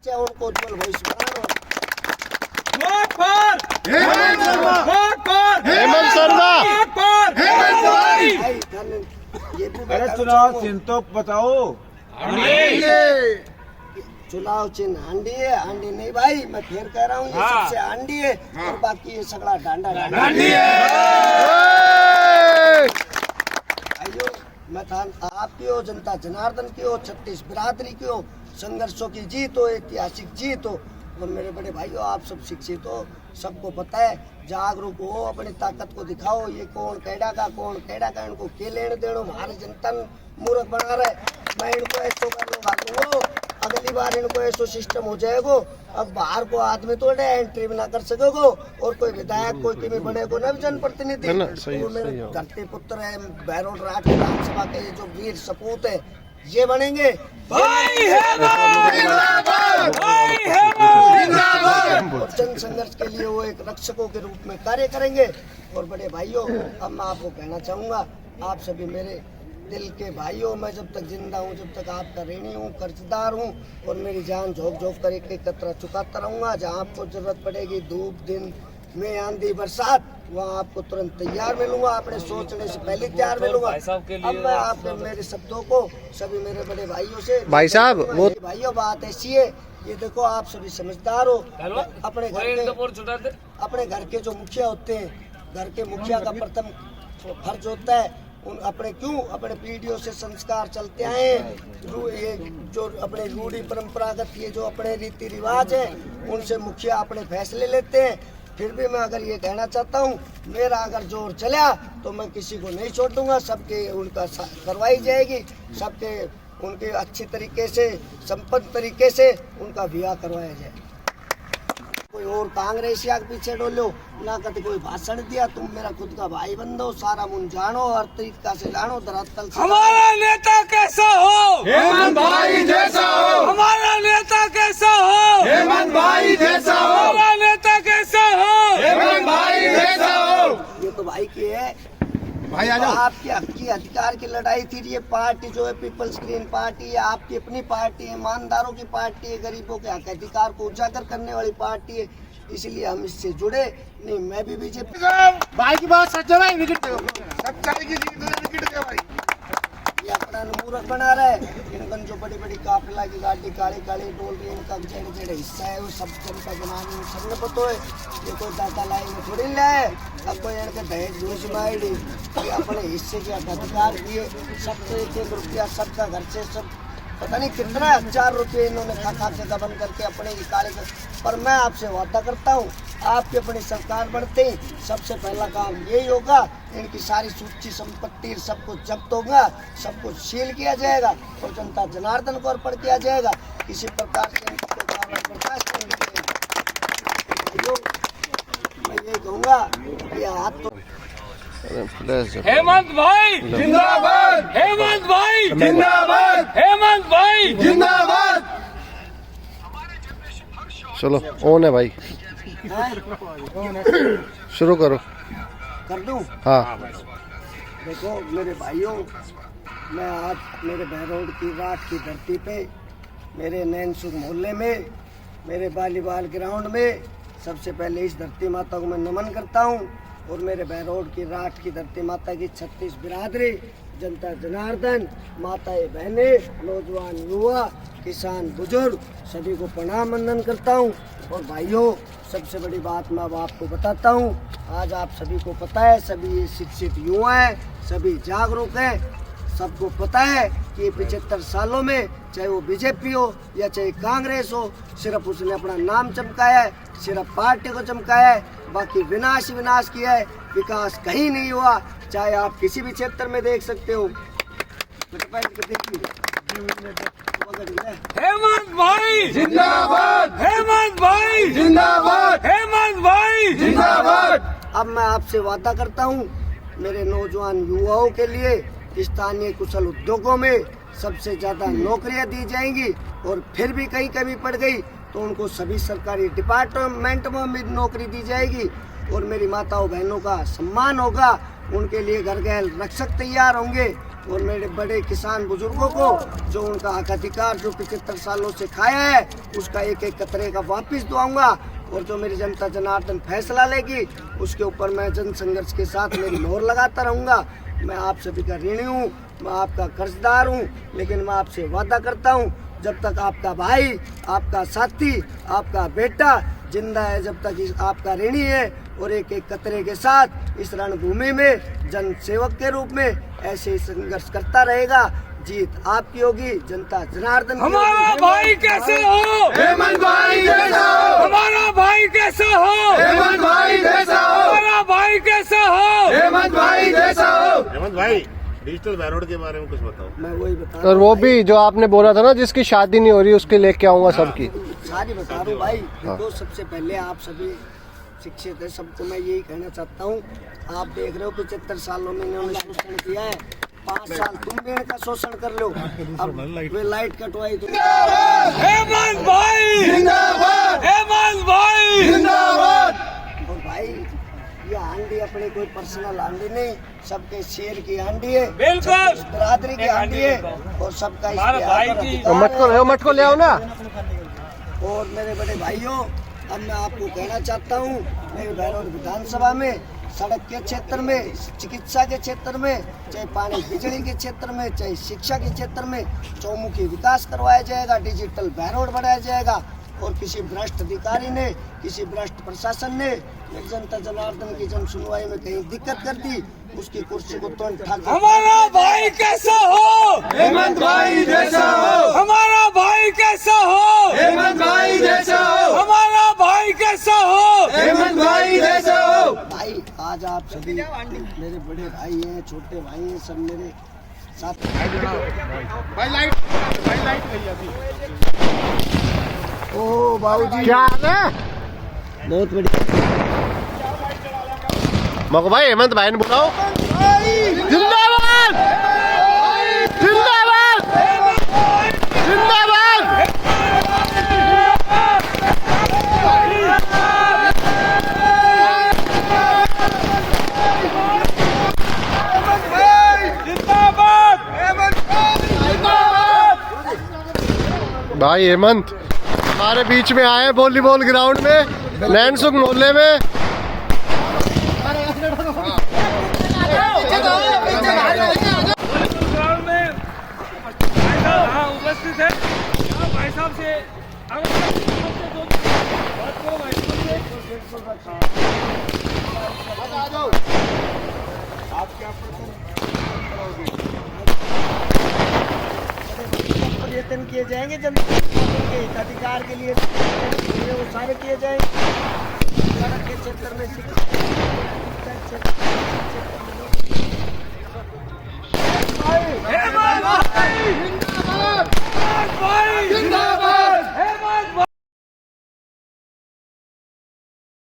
उनको उज्जवल भविष्य बनाना। हेमंत शर्मा ये भी अरे चुनाव चिन्ह तो बताओ। चुनाव चिन्ह हांडी है, हांडी नहीं भाई, मैं फिर कह रहा हूँ ये सबसे हांडी है और बाकी ये सगड़ा डांडा आइयो। मैं था आपकी हो, जनता जनार्दन की हो, 36 बिरादरी की हो, संघर्षों की जीत हो, ऐतिहासिक जीत हो। और मेरे बड़े भाइयों, आप सब शिक्षित हो, सबको पता है, जागरूक हो, अपनी ताकत को दिखाओ। ये कौन कैडा का इनको के लेने देनो, हमारे जनता मूर्ख बना रहे। मैं इनको ऐसो कर लूंगा, अगली बार इनको ऐसो सिस्टम हो जाएगा, अब बाहर को आदमी तो एंट्री भी ना कर सकेगो। और कोई विधायक कोई भी बने को न जनप्रतिनिधि, वो मेरे धरती पुत्र है, बहरोड राठ विधानसभा के जो वीर सपूत है, ये बनेंगे। और जन संघर्ष के लिए वो एक रक्षकों के रूप में कार्य करेंगे। और बड़े भाइयों, अब मैं आपको कहना चाहूँगा, आप सभी मेरे दिल के भाइयों, मैं जब तक जिंदा हूँ, जब तक आपका ऋणी हूँ, कर्जदार हूँ, और मेरी जान झोंक झोंक कर एक कतरा चुकाता रहूँगा। जहाँ आपको जरूरत पड़ेगी, धूप दिन में, आंधी बरसात, वहाँ आपको तुरंत तैयार मिलूंगा, अपने सोचने से पहले तैयार मिलूंगा। अब मैं आपके मेरे शब्दों को सभी मेरे बड़े भाइयों से, भाई साहब वो भाइयों, बात ऐसी है, ये देखो आप सभी समझदार हो, अपने घर के जो मुखिया होते हैं, घर के मुखिया का प्रथम फर्ज होता है अपने पीढ़ियों से संस्कार चलते आए, ये जो अपने रूढ़ी परंपरागत ये जो अपने रीति रिवाज है, उनसे मुखिया अपने फैसले लेते हैं। फिर भी मैं अगर ये कहना चाहता हूँ, मेरा अगर जोर चला तो मैं किसी को नहीं छोड़ दूंगा, सबके उनका करवाई जाएगी, सबके उनके अच्छी तरीके से, संपन्न तरीके से उनका ब्याह करवाया जाए। कोई और कांग्रेसिया के पीछे डोलो ना, कभी कोई भाषण दिया, तुम मेरा खुद का भाई बंदो, सारा मुन जानो, हर तरीका से जानो, धरातल से हमारा नेता कैसा हो, हेमंत भाई जैसा हो, हमारा नेता कैसा हो, हेमंत भाई जैसा हो, हमारा नेता कैसा हो, हेमंत भाई जैसा हो। ये तो भाई की है भाई आ जाओ। आपकी हक अधिकार की लड़ाई थी। ये पार्टी जो है पीपल्स ग्रीन पार्टी है, आपकी अपनी पार्टी है, ईमानदारों की पार्टी है, गरीबों के हक अधिकार को उजागर करने वाली पार्टी है, इसलिए हम इससे जुड़े नहीं। मैं भी बीजेपी भाई की बात सच है भाई, विकेट सच्चाई की जीत है, विकेट है भाई। ये अपना मूर्ख बना रहे, इनकन जो बड़ी बड़ी काफिला की गाड़ी काली काली डोल रही है, इनका जेड़े जेड़े हिस्सा है वो सब जनता जनानी सबने पता है। ये कोई दादा लाई में थोड़ी लाए, अब कोई इनके दहेज घूस बाइडी, ये अपने हिस्से के अधिकार दिए, सबको एक रुपया सबका घर से, सब पता नहीं कितना 1000 रुपये इन्होंने खा के दबन करके अपने निकाले। पर मैं आपसे वादा करता हूँ, आपकी अपनी सरकार बढ़ते ही सबसे पहला काम यही होगा, इनकी सारी सूची संपत्ति सब कुछ जब्त होगा, सब कुछ सील किया जाएगा और जनता जनार्दन को अर्पण किया जाएगा। किसी प्रकार से इनको बर्दाश्त नहीं किया। मैं यही कहूँगा कि हाथ तो हेमंत भाई जिंदाबाद, हेमंत भाई जिंदाबाद, हेमंत भाई जिंदाबाद। चलो ऑन है भाई, शुरू करो। कर दूँ? हाँ देखो मेरे भाइयों, मैं आज मेरे बहरोड की राठ की धरती पे, मेरे नैनसुख मोहल्ले में, मेरे बालीबाल ग्राउंड में, सबसे पहले इस धरती माता को मैं नमन करता हूँ। और मेरे बहरोड की राठ की धरती माता की 36 बिरादरी, जनता जनार्दन, माताएं बहनें, नौजवान युवा, किसान बुजुर्ग, सभी को प्रणाम वंदन करता हूँ। और भाइयों, सबसे बड़ी बात मैं अब आपको बताता हूँ, आज आप सभी को पता है, सभी शिक्षित युवा हैं, सभी जागरूक हैं, सबको पता है कि 75 सालों में चाहे वो बीजेपी हो या चाहे कांग्रेस हो, सिर्फ उसने अपना नाम चमकाया है, सिर्फ पार्टी को चमकाया है, बाकी विनाश विनाश किया है, विकास कहीं नहीं हुआ। चाहे आप किसी भी क्षेत्र में देख सकते हो। हेमंत भाई जिंदाबाद, हेमंत भाई जिंदाबाद, हेमंत भाई जिंदाबाद। अब मैं आपसे वादा करता हूँ, मेरे नौजवान युवाओं के लिए स्थानीय कुशल उद्योगों में सबसे ज़्यादा नौकरियां दी जाएंगी। और फिर भी कहीं कमी पड़ गई तो उनको सभी सरकारी डिपार्टमेंट में भी नौकरी दी जाएगी। और मेरी माताओं बहनों का सम्मान होगा, उनके लिए घर घर रक्षक तैयार होंगे। और मेरे बड़े किसान बुजुर्गों को जो उनका हक अधिकार जो 75 सालों से खाया है उसका एक एक कतरे का वापस दुआऊंगा। और जो मेरी जनता जनार्दन फैसला लेगी उसके ऊपर मैं जन संघर्ष के साथ मेरी मोहर लगाता रहूँगा। मैं आप सभी का ऋणी हूँ, मैं आपका कर्जदार हूँ, लेकिन मैं आपसे वादा करता हूँ जब तक आपका भाई, आपका साथी, आपका बेटा जिंदा है, जब तक आपका ऋणी है और एक एक कतरे के साथ इस रणभूमि में जन सेवक के रूप में ऐसे ही संघर्ष करता रहेगा। जीत आपकी होगी, जनता जनार्दन की हमारा होगी। भाई कैसे हो? हेमंत भाई कैसा हो? हमारा भाई कैसा हो? हेमंत भाई कैसा हो? हमारा भाई कैसा हो? हेमंत भाई कैसा हो? हेमंत भाई, डिजिटल बैरोड के बारे में कुछ बताओ। मैं वही बता रहा और हूँ वो भाई, भी जो आपने बोला था ना जिसकी शादी नहीं हो रही उसके लेके आऊंगा सबकी। सारी बता रहा हूँ भाई। देखो सबसे पहले आप सभी शिक्षित है, सबको मैं यही कहना चाहता हूँ, आप देख रहे हो 75 सालों में इन्होंने शोषण किया है, 5 साल तुम भी इनका शोषण कर लो। अब वे लाइट कटवाई तो हेमंत भाई जिंदाबाद हेमंत भाई जिंदाबाद। और भाई ये हांडी अपनी कोई पर्सनल हांडी नहीं, सबके शेर की हांडी है, बिल्कुल बिरादरी की हांडी है और सबका इस हमारा पे भाई आकर की- अधिकार है। मटको ले आओ ना। और मेरे बड़े भाइयों, अब मैं आपको कहना चाहता हूँ, मेरे भैरव विधानसभा में सड़क के क्षेत्र में, चिकित्सा के क्षेत्र में, चाहे पानी बिजली के क्षेत्र में, चाहे शिक्षा के क्षेत्र में चौमुखी विकास करवाया जाएगा, डिजिटल बैरोड बनाया जाएगा। और किसी भ्रष्ट अधिकारी ने, किसी भ्रष्ट प्रशासन ने मेरी जनता जनार्दन की जन सुनवाई में कहीं दिक्कत कर दी, उसकी कुर्सी को तोड़ ठाक। हमारा भाई कैसा हो? हेमंत भाई जैसा हो? हमारा भाई कैसा हो? हेमंत भाई जैसा हो? हमारा भाई कैसा हो? हेमंत भाई जैसा हो? भाई आज आप सभी मेरे बड़े भाई हैं, छोटे भाई हैं, सब मेरे साथ। ओ बाबूजी क्या हाल है? बहुत बढ़िया। मको भाई हेमंत भाई ने बुलाओ। जिंदाबाद जिंदाबाद जिंदाबाद। भाई हेमंत हमारे बीच में आए वॉलीबॉल ग्राउंड में, नैनसुख मोहल्ले में। ग्राउंड में भाई साहब यहाँ उपस्थित है। यहाँ भाई साहब से बात करो भाई साहब प्रयत्न किए जाएंगे जनता के हिताधिकार के लिए, वो सारे किए जाएंगे। सड़क के क्षेत्र में, शिक्षा के क्षेत्र में,